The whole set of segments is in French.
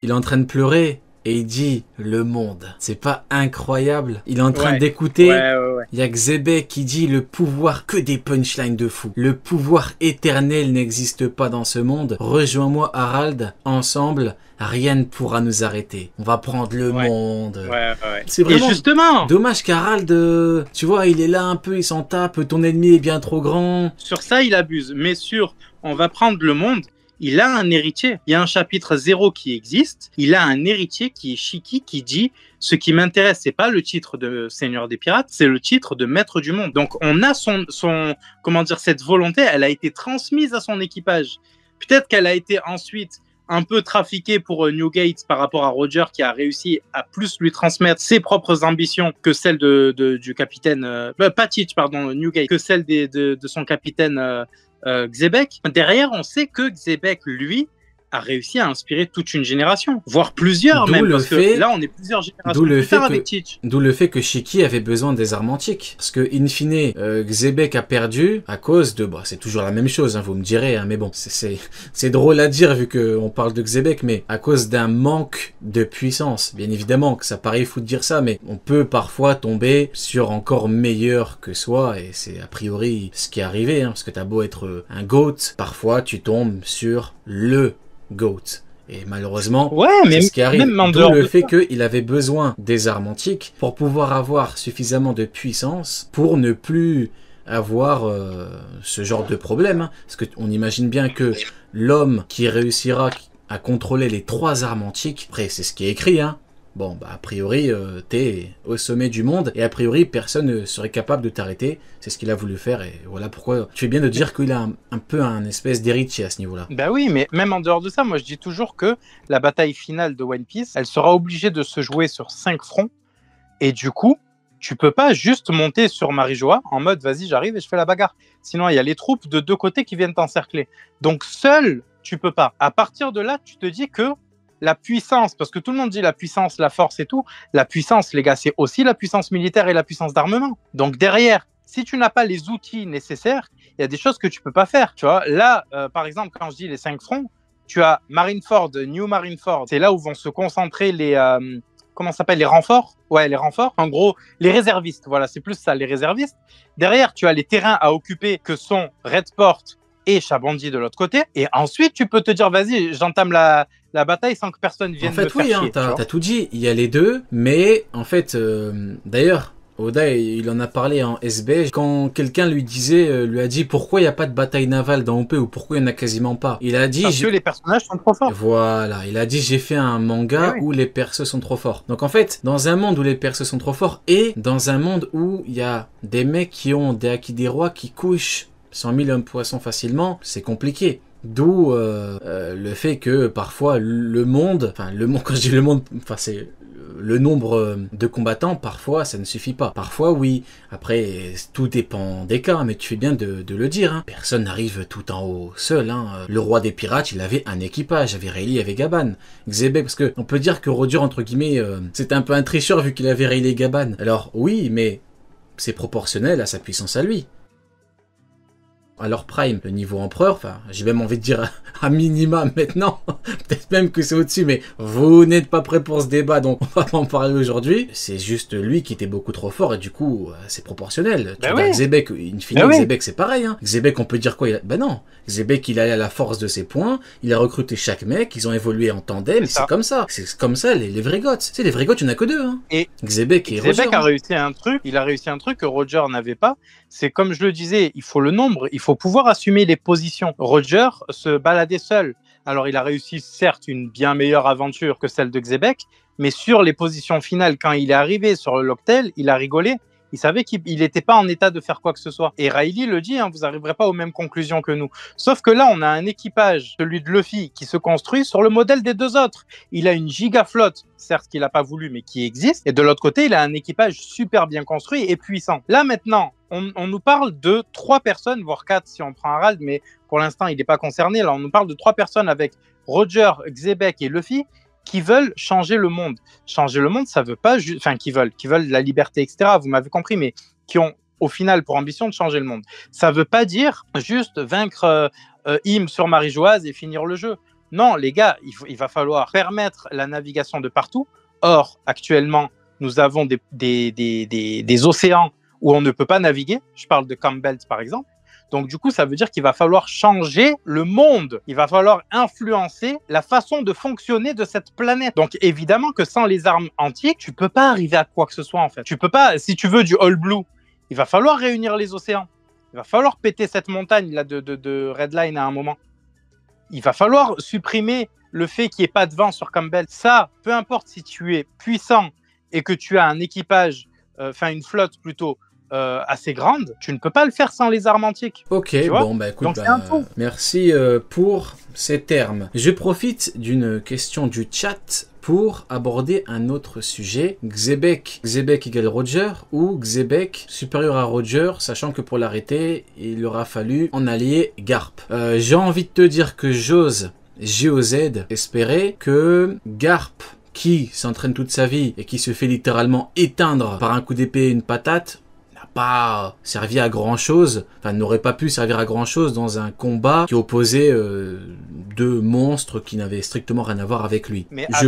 il est en train de pleurer. Et il dit le monde. C'est pas incroyable? Il est en train d'écouter. Il y a Xebec qui dit le pouvoir, que des punchlines de fou. Le pouvoir éternel n'existe pas dans ce monde. Rejoins-moi Harald. Ensemble, rien ne pourra nous arrêter. On va prendre le monde. C'est vraiment justement dommage qu'Harald, tu vois, il est là un peu, il s'en tape. Ton ennemi est bien trop grand. Sur ça, il abuse. Mais sur on va prendre le monde. Il a un héritier. Il y a un chapitre 0 qui existe. Il a un héritier qui est Shiki qui dit ce qui m'intéresse, c'est pas le titre de Seigneur des Pirates, c'est le titre de Maître du Monde. Donc on a comment dire, cette volonté, elle a été transmise à son équipage. Peut-être qu'elle a été ensuite un peu trafiquée pour Newgate par rapport à Roger qui a réussi à plus lui transmettre ses propres ambitions que celles du capitaine Patich, pardon, Newgate, que celles de son capitaine Xebec. Derrière, on sait que Xebec, lui, a réussi à inspirer toute une génération, voire plusieurs même, parce que là, on est plusieurs générations plus tard avec Teach. D'où le fait que Shiki avait besoin des armes antiques. Parce que, in fine, Xebec a perdu à cause de... Bon, c'est toujours la même chose, hein, vous me direz, hein, mais bon, c'est drôle à dire vu qu'on parle de Xebec, mais à cause d'un manque de puissance. Bien évidemment que ça paraît fou de dire ça, mais on peut parfois tomber sur encore meilleur que soi, et c'est a priori ce qui est arrivé, hein, parce que t'as beau être un GOAT, parfois tu tombes sur le GOAT. Et malheureusement, c'est ce qui arrive. D'où le fait qu'il avait besoin des armes antiques pour pouvoir avoir suffisamment de puissance pour ne plus avoir ce genre de problème. Hein. Parce qu'on imagine bien que l'homme qui réussira à contrôler les 3 armes antiques, après c'est ce qui est écrit, hein, bon, bah, a priori, t'es au sommet du monde, et a priori, personne ne serait capable de t'arrêter. C'est ce qu'il a voulu faire, et voilà pourquoi tu fais bien de dire qu'il a un peu un espèce d'héritier à ce niveau-là. Bah oui, mais même en dehors de ça, moi je dis toujours que la bataille finale de One Piece, elle sera obligée de se jouer sur 5 fronts, et du coup, tu peux pas juste monter sur Marijoa en mode, vas-y, j'arrive et je fais la bagarre. Sinon, il y a les troupes de 2 côtés qui viennent t'encercler. Donc seul, tu peux pas. À partir de là, tu te dis que la puissance, parce que tout le monde dit la puissance, la force et tout, la puissance, les gars, c'est aussi la puissance militaire et la puissance d'armement. Donc derrière, si tu n'as pas les outils nécessaires, il y a des choses que tu peux pas faire. Tu vois, là, par exemple, quand je dis les 5 fronts, tu as Marineford, New Marineford, c'est là où vont se concentrer les... comment ça s'appelle, les renforts? Ouais, les renforts. En gros, les réservistes. Voilà, c'est plus ça, les réservistes. Derrière, tu as les terrains à occuper que sont Redport et Chabandi de l'autre côté. Et ensuite, tu peux te dire, vas-y, j'entame la bataille sans que personne vienne me faire chier. En fait, oui, t'as tout dit. Il y a les deux, mais en fait, d'ailleurs, Oda, il en a parlé en SB. Quand quelqu'un lui a dit pourquoi il n'y a pas de bataille navale dans OP ou pourquoi il n'y en a quasiment pas. Il a dit... Parce que les personnages sont trop forts. Voilà, il a dit j'ai fait un manga où les persos sont trop forts. Donc en fait, dans un monde où les persos sont trop forts et dans un monde où il y a des mecs qui ont des Haki des rois qui couchent 100 000 hommes poissons facilement, c'est compliqué. D'où le fait que parfois le monde, quand je dis le monde, c'est le nombre de combattants, parfois ça ne suffit pas. Parfois oui, après tout dépend des cas, mais tu fais bien de le dire. Hein. Personne n'arrive tout en haut seul. Hein. Le roi des pirates, il avait un équipage, il avait Rayleigh, il avait Gaban. Xebec, parce que on peut dire que Roger, entre guillemets, c'était un peu un tricheur vu qu'il avait Rayleigh et Gaban. Alors oui, mais c'est proportionnel à sa puissance à lui. À leur prime, le niveau empereur, enfin, j'ai même envie de dire à minima maintenant, peut-être même que c'est au-dessus, mais vous n'êtes pas prêts pour ce débat, donc on va pas en parler aujourd'hui. C'est juste lui qui était beaucoup trop fort, et du coup, c'est proportionnel. Tu vois, Xebec, in fine, Xebec, c'est pareil, hein. Xebec, on peut dire quoi? Ben non. Xebec, il allait à la force de ses points, il a recruté chaque mec, ils ont évolué en tandem, c'est comme ça. C'est comme ça, les vrais goths. Tu sais, les vrais goths, il n'y en a que 2, hein. Et Xebec et Roger. Xebec a réussi un truc, il a réussi un truc que Roger n'avait pas. C'est comme je le disais, il faut le nombre, il faut pouvoir assumer les positions. Roger se baladait seul. Alors il a réussi certes une bien meilleure aventure que celle de Xebec, mais sur les positions finales, quand il est arrivé sur le Locktail, il a rigolé. Il savait qu'il n'était pas en état de faire quoi que ce soit. Et Rayleigh le dit, hein, vous n'arriverez pas aux mêmes conclusions que nous. Sauf que là, on a un équipage, celui de Luffy, qui se construit sur le modèle des 2 autres. Il a une giga flotte, certes qu'il n'a pas voulu, mais qui existe. Et de l'autre côté, il a un équipage super bien construit et puissant. Là, maintenant, on nous parle de 3 personnes, voire 4 si on prend Harald, mais pour l'instant, il n'est pas concerné. Là, on nous parle de 3 personnes avec Roger, Xebec et Luffy, qui veulent changer le monde. Changer le monde, ça veut pas juste... Enfin, qui veulent la liberté, etc. Vous m'avez compris, mais qui ont, au final, pour ambition de changer le monde. Ça veut pas dire juste vaincre Im sur Marijoise et finir le jeu. non, les gars, il va falloir permettre la navigation de partout. Or, actuellement, nous avons des océans où on ne peut pas naviguer. Je parle de Campbell, par exemple. Donc, du coup, ça veut dire qu'il va falloir changer le monde. Il va falloir influencer la façon de fonctionner de cette planète. Donc, évidemment que sans les armes antiques, tu peux pas arriver à quoi que ce soit, en fait. Tu peux pas, si tu veux du All Blue, il va falloir réunir les océans. Il va falloir péter cette montagne là de Redline à un moment. Il va falloir supprimer le fait qu'il n'y ait pas de vent sur Campbell. Ça, peu importe si tu es puissant et que tu as un équipage, une flotte plutôt, assez grande, tu ne peux pas le faire sans les armes antiques. Ok, bon, bah écoute, merci pour ces termes. Je profite d'une question du chat pour aborder un autre sujet. Xebec égale Roger ou Xebec supérieur à Roger, sachant que pour l'arrêter, il aura fallu en allier Garp. J'ai envie de te dire que j'ose, G-O-Z, espérer que Garp, qui s'entraîne toute sa vie et qui se fait littéralement éteindre par un coup d'épée et une patate, pas servi à grand chose, enfin n'aurait pas pu servir à grand chose dans un combat qui opposait deux monstres qui n'avaient strictement rien à voir avec lui. Mais je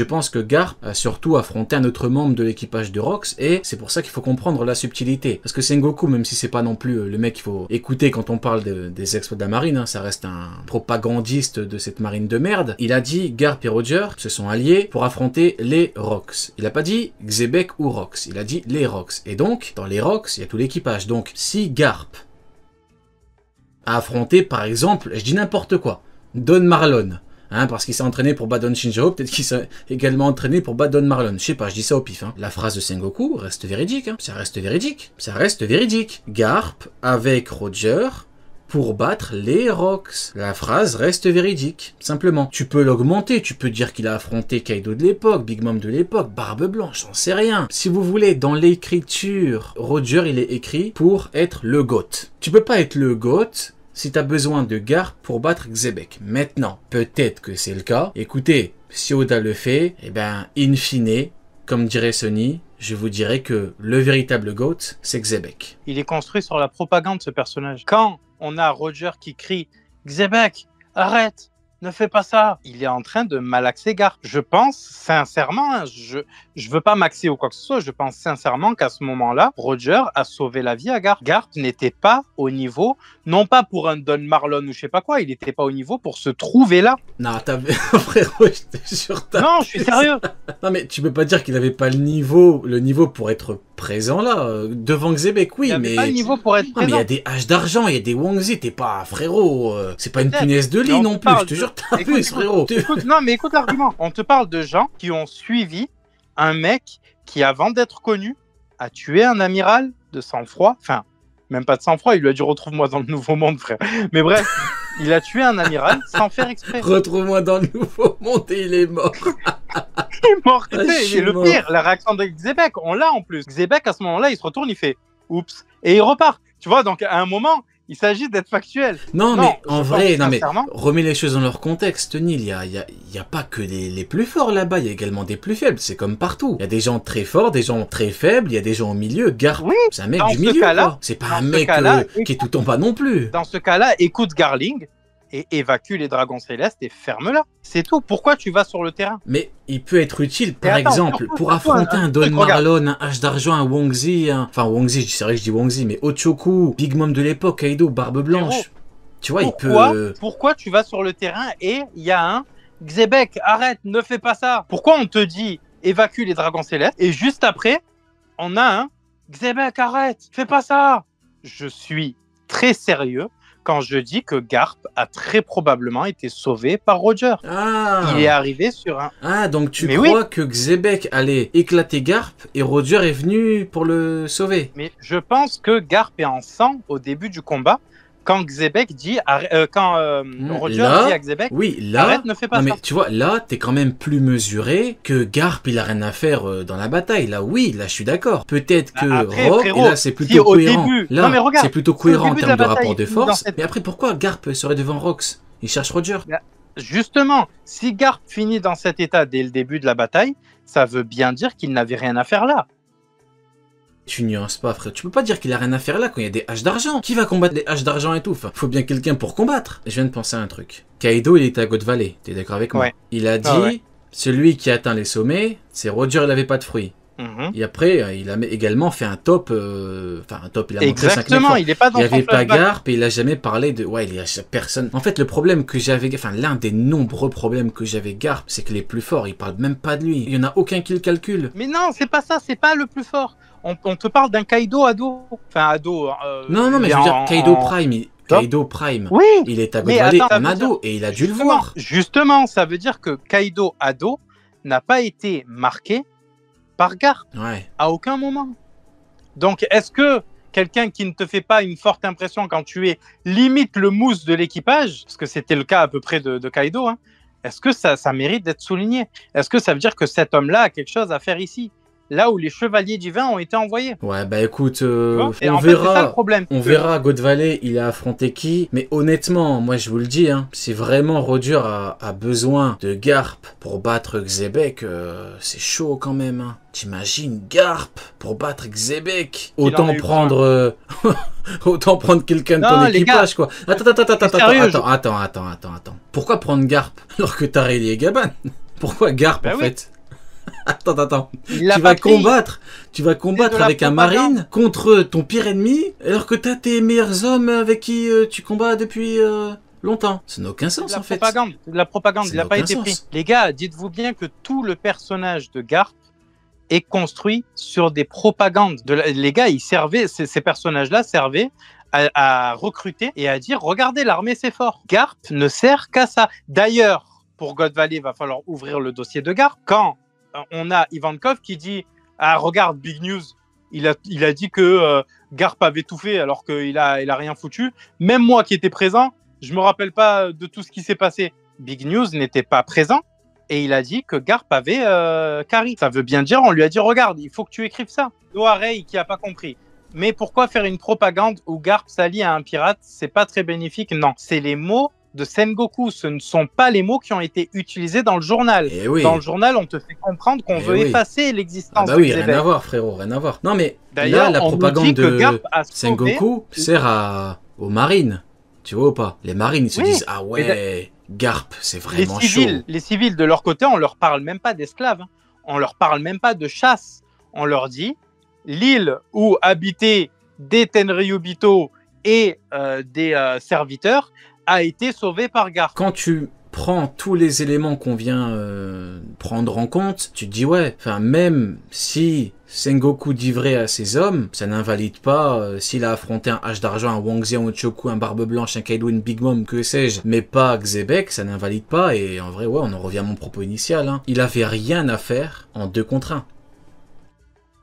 pense que Garp a surtout affronté un autre membre de l'équipage de Rox, et c'est pour ça qu'il faut comprendre la subtilité. Parce que Sengoku, même si c'est pas non plus le mec qu'il faut écouter quand on parle des exploits de la marine, hein, ça reste un propagandiste de cette marine de merde, il a dit Garp et Roger se sont alliés pour affronter les Rox. Il a pas dit Xebec ou Rox, il a dit les Rox. Et donc, dans les Rox, il y a tout l'équipage. Donc, si Garp a affronté, par exemple, je dis n'importe quoi, Don Marlon, hein, parce qu'il s'est entraîné pour Badon Shinjo, peut-être qu'il s'est également entraîné pour Badon Marlon. Je sais pas, je dis ça au pif. Hein. La phrase de Sengoku reste véridique. Hein. Ça reste véridique. Ça reste véridique. Garp avec Roger pour battre les Rox. La phrase reste véridique, simplement. Tu peux l'augmenter, tu peux dire qu'il a affronté Kaido de l'époque, Big Mom de l'époque, Barbe Blanche, j'en sais rien. Si vous voulez, dans l'écriture, Roger, il est écrit pour être le GOAT. Tu peux pas être le GOAT si t'as besoin de Garp pour battre Xebec. Maintenant, peut-être que c'est le cas. Écoutez, si Oda le fait, eh ben, in fine, comme dirait Sony, je vous dirais que le véritable GOAT, c'est Xebec. Il est construit sur la propagande, ce personnage. Quand on a Roger qui crie « Xebec, arrête, ne fais pas ça !» Il est en train de malaxer Garp. Je pense sincèrement, hein, je veux pas maxer ou quoi que ce soit, je pense sincèrement qu'à ce moment-là, Roger a sauvé la vie à Garp. Garp n'était pas au niveau, non pas pour un Don Marlon ou je sais pas quoi, il n'était pas au niveau pour se trouver là. Non, frérot, je te jure. Non, je suis sérieux. Non, mais tu peux pas dire qu'il avait pas le niveau pour être présent là, devant Xebec, oui, mais... Il avait pas le niveau pour être présent. Non, mais il y a des haches d'argent, il y a des Wangzi, t'es pas, frérot, c'est pas une punaise de lit non plus, je te jure, t'abuses, frérot. Non, mais écoute l'argument. On te parle de gens qui ont suivi un mec qui, avant d'être connu, a tué un amiral de sang-froid, enfin, même pas de sang-froid, il lui a dit « retrouve-moi dans le nouveau monde, frère ». Mais bref, il a tué un amiral sans faire exprès. Retrouve-moi dans le nouveau monde et il est mort. Il est mort. Et le pire, la réaction de Xebec, on l'a en plus. Xebec, à ce moment-là, il se retourne, il fait « oups ». Et il repart. Tu vois, donc à un moment, il s'agit d'être factuel. Non, mais en vrai, non, mais remets les choses dans leur contexte, Nil. Il y a pas que les plus forts là-bas, il y a également des plus faibles. C'est comme partout. Il y a des gens très forts, des gens très faibles, il y a des gens au milieu. Garp, oui, c'est un mec du milieu. C'est pas un mec qui est tout en bas non plus. Dans ce cas-là, écoute Garling et évacue les dragons célestes et ferme-la. C'est tout. Pourquoi tu vas sur le terrain? Mais il peut être utile, par exemple, pour affronter un Don Marlon, un H d'argent, un Wangzi, enfin Wangzi, c'est vrai que je dis Wangzi, mais Ochoku, Big Mom de l'époque, Kaido, Barbe Blanche. Tu vois, il peut... Pourquoi tu vas sur le terrain et il y a un Xebec, arrête, ne fais pas ça. Pourquoi on te dit évacue les dragons célestes et juste après, on a un Xebec, arrête, fais pas ça. Je suis très sérieux quand je dis que Garp a très probablement été sauvé par Roger. Ah. Il est arrivé sur un... Ah, donc tu crois que Xebec allait éclater Garp et Roger est venu pour le sauver? Mais je pense que Garp est en sang au début du combat. Quand Xebec dit, Roger dit à Xebec, oui, là, arrête, ne fais pas ça. Mais tu vois, là, t'es quand même plus mesuré que Garp, il a rien à faire dans la bataille. Là, oui, là, je suis d'accord. Peut-être que Rock, et là, c'est plutôt cohérent. Là, c'est plutôt cohérent en termes de rapport de force. Mais après, pourquoi Garp serait devant Rox? Il cherche Roger. Justement, si Garp finit dans cet état dès le début de la bataille, ça veut bien dire qu'il n'avait rien à faire là. Tu nuances pas, frère. Tu peux pas dire qu'il a rien à faire là quand il y a des haches d'argent. Qui va combattre les haches d'argent et tout? Enfin, faut bien quelqu'un pour combattre. Je viens de penser à un truc. Kaido, il était à God Valley. T'es d'accord avec moi? Ouais. Il a dit, celui qui atteint les sommets, c'est Roger, il avait pas de fruits. Et après, il a également fait un top. Enfin, un top, il a montré 5 Exactement, il est pas dans il n'y son avait pas flashback. Garp et il a jamais parlé de. Ouais, il y a personne. En fait, le problème que j'avais. Enfin, l'un des nombreux problèmes que j'avais Garp, c'est que les plus forts, ils parlent même pas de lui. Il y en a aucun qui le calcule. Mais non, c'est pas ça, c'est pas le plus fort. On te parle d'un Kaido ado. Enfin, ado. Non, mais je veux dire, Kaido Prime. Kaido Prime. Oui. Il est à God Valley en ado et il a dû le voir. Justement, ça veut dire que Kaido ado n'a pas été marqué par Garp. Ouais. À aucun moment. Donc, est-ce que quelqu'un qui ne te fait pas une forte impression quand tu es limite le mousse de l'équipage, parce que c'était le cas à peu près de Kaido, hein, est-ce que ça mérite d'être souligné? Est-ce que ça veut dire que cet homme-là a quelque chose à faire ici? Là où les chevaliers divins ont été envoyés. Ouais, bah écoute, on verra. c'est ça le problème. On verra God Valley, il a affronté qui. Mais honnêtement, moi je vous le dis, hein, si vraiment Roger a besoin de Garp pour battre Xebec, c'est chaud quand même. Hein. T'imagines Garp pour battre Xebec? Autant prendre, autant prendre quelqu'un de ton équipage, quoi. Attends. Pourquoi prendre Garp alors que t'as Rayleigh et Gaban? Pourquoi Garp en fait? Attends. Tu vas combattre avec un marine contre ton pire ennemi alors que t'as tes meilleurs hommes avec qui tu combats depuis longtemps. Ça n'a aucun sens en fait. De la propagande, il n'a pas été pris. Les gars, dites-vous bien que tout le personnage de Garp est construit sur des propagandes. Les gars, ces personnages-là servaient à recruter et à dire regardez, l'armée c'est fort. Garp ne sert qu'à ça. D'ailleurs, pour God Valley, il va falloir ouvrir le dossier de Garp. Quand on a Ivankov qui dit ah regarde Big News, il a dit que Garp avait tout fait alors qu'il a rien foutu. Même moi qui étais présent, je me rappelle pas de tout ce qui s'est passé. Big News n'était pas présent et il a dit que Garp avait carry. Ça veut bien dire, on lui a dit regarde, il faut que tu écrives ça. Noirey qui a pas compris. Mais pourquoi faire une propagande où Garp s'allie à un pirate? C'est pas très bénéfique. Non, c'est les mots de Sengoku, ce ne sont pas les mots qui ont été utilisés dans le journal. Oui. Dans le journal, on te fait comprendre qu'on veut effacer l'existence de Xebec. Rien à voir, frérot, rien à voir. Non, mais là, la propagande de Sengoku sert aux marines. Tu vois ou pas? Les marines, ils se disent ah ouais, Garp, c'est vraiment chaud. Les civils, de leur côté, on leur parle même pas d'esclaves. On leur parle même pas de chasse. On leur dit l'île où habitaient des Tenryubito et des serviteurs a été sauvé par Garp. Quand tu prends tous les éléments qu'on vient prendre en compte, tu te dis ouais, enfin même si Sengoku dit vrai à ses hommes, ça n'invalide pas s'il a affronté un hache d'argent, un Wangzhe, un Choku, un Barbe Blanche, un Kaido, une Big Mom, que sais-je, mais pas Xebec, ça n'invalide pas et en vrai ouais, on en revient à mon propos initial. Hein. Il avait rien à faire en 2 contre 1.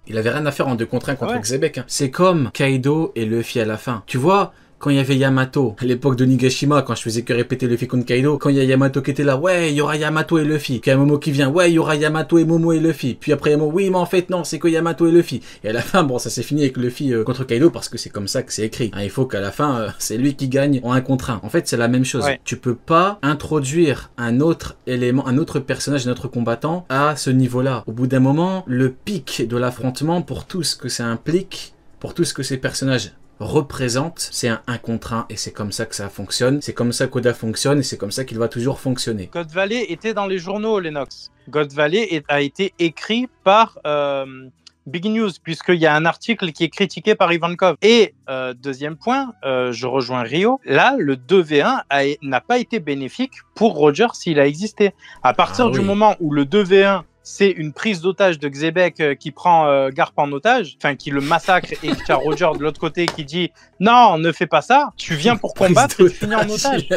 Il avait rien à faire en 2 contre 1 contre Xebec. Hein. C'est comme Kaido et Luffy à la fin. Tu vois, quand il y avait Yamato, à l'époque de Nigashima, quand je faisais que répéter Luffy contre Kaido, quand il y a Yamato qui était là, ouais, il y aura Yamato et Luffy. Puis il y a Momo qui vient, ouais, il y aura Yamato et Momo et Luffy. Puis après, Momo, oui, mais en fait, non, c'est que Yamato et Luffy. Et à la fin, bon, ça s'est fini avec Luffy contre Kaido parce que c'est comme ça que c'est écrit. Hein, il faut qu'à la fin, c'est lui qui gagne en 1 contre 1. En fait, c'est la même chose. Ouais. Tu peux pas introduire un autre élément, un autre personnage, un autre combattant à ce niveau-là. Au bout d'un moment, le pic de l'affrontement, pour tout ce que ça implique, pour tout ce que ces personnages représente, c'est un 1 contre 1 et c'est comme ça que ça fonctionne, c'est comme ça qu'Oda fonctionne et c'est comme ça qu'il va toujours fonctionner. God Valley était dans les journaux, Lennox. God Valley a été écrit par Big News, puisqu'il y a un article qui est critiqué par Ivankov. Et deuxième point, je rejoins Rio, là, le 2v1 n'a pas été bénéfique pour Roger s'il a existé. À partir du moment où le 2v1 c'est une prise d'otage de Xebec qui prend Garp en otage, enfin qui le massacre et qui a Roger de l'autre côté qui dit non, ne fais pas ça, tu viens pour combattre et tu finis en otage.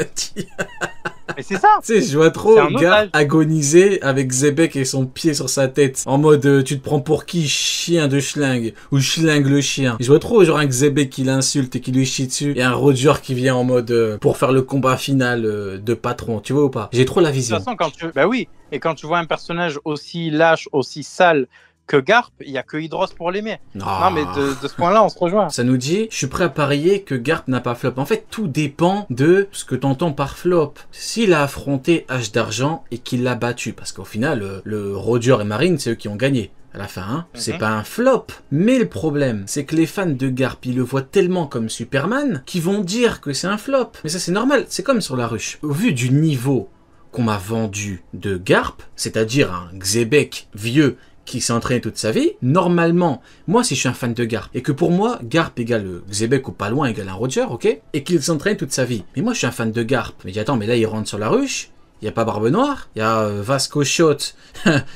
Mais c'est ça. Tu sais, je vois trop Garp agoniser avec Xebec et son pied sur sa tête en mode tu te prends pour qui, chien de schlingue ou schlingue le chien. Je vois trop genre un Xebec qui l'insulte et qui lui chie dessus et un Roger qui vient en mode pour faire le combat final de patron, tu vois ou pas? J'ai trop la vision. De toute façon, quand tu... Bah oui. Et quand tu vois un personnage aussi lâche, aussi sale que Garp, il y a que Hydros pour l'aimer. Non. Non, mais de ce point-là, on se rejoint. Ça nous dit, je suis prêt à parier que Garp n'a pas flop. En fait, tout dépend de ce que t'entends par flop. S'il a affronté H d'argent et qu'il l'a battu, parce qu'au final, le Roger et Marine, c'est eux qui ont gagné. À la fin, hein. C'est pas un flop. Mais le problème, c'est que les fans de Garp, ils le voient tellement comme Superman, qu'ils vont dire que c'est un flop. Mais ça, c'est normal. C'est comme sur la ruche. Au vu du niveau qu'on m'a vendu de Garp, c'est-à-dire un Xebec vieux qui s'est entraîné toute sa vie, normalement, moi si je suis un fan de Garp, et que pour moi, Garp égale Xebec ou pas loin égale un Roger, ok, et qu'il s'entraîne toute sa vie. Mais moi je suis un fan de Garp. Mais je dis attends, mais là il rentre sur la ruche, il n'y a pas Barbe Noire, il y a Vasco Shot,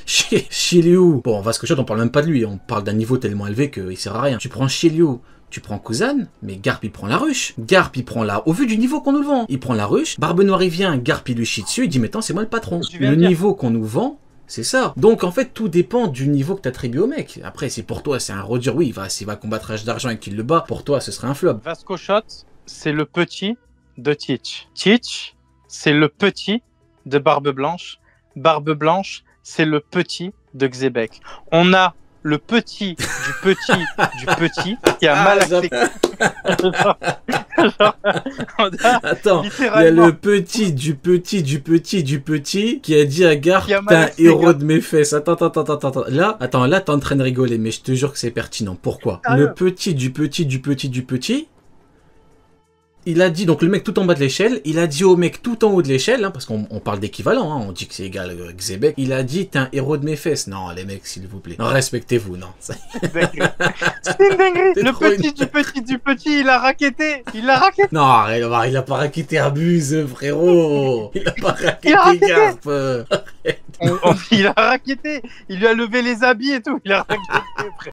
Shiliu. Bon, Vasco Shot, on parle même pas de lui, on parle d'un niveau tellement élevé qu'il sert à rien. Tu prends Shiliu, tu prends Kuzan, mais Garp il prend la ruche. Garp il prend au vu du niveau qu'on nous vend, il prend la ruche. Barbe Noire il vient, Garp il lui chie dessus, il dit mais attends c'est moi le patron. Le niveau qu'on nous vend, c'est ça. Donc en fait tout dépend du niveau que tu attribues au mec. Après si pour toi c'est un Roger, oui, s'il va combattre H d'argent et qu'il le bat, pour toi ce serait un flop. Vasco Shot, c'est le petit de Teach. Teach, c'est le petit de Barbe Blanche. Barbe Blanche, c'est le petit de Xebec. On a le petit du petit qui a mal accepté. Attends, il y a le petit du petit qui a dit à Garp, t'es un héros de mes fesses. Attends. Là, t'es en train de rigoler, mais je te jure que c'est pertinent. Pourquoi? Le petit du petit, il a dit, donc le mec tout en bas de l'échelle, il a dit au mec tout en haut de l'échelle, hein, parce qu'on parle d'équivalent, hein, on dit que c'est égal à Xebec, il a dit t'es un héros de mes fesses. Non, les mecs, s'il vous plaît. Non, respectez-vous, non. C'est une dinguerie. Le petit du petit, il a racketté. Non, arrête, il a pas racketté Arbuse, frérot. Il a pas racketté Garp. Il a racketté. Il lui a levé les habits et tout. Il a racketté, frère.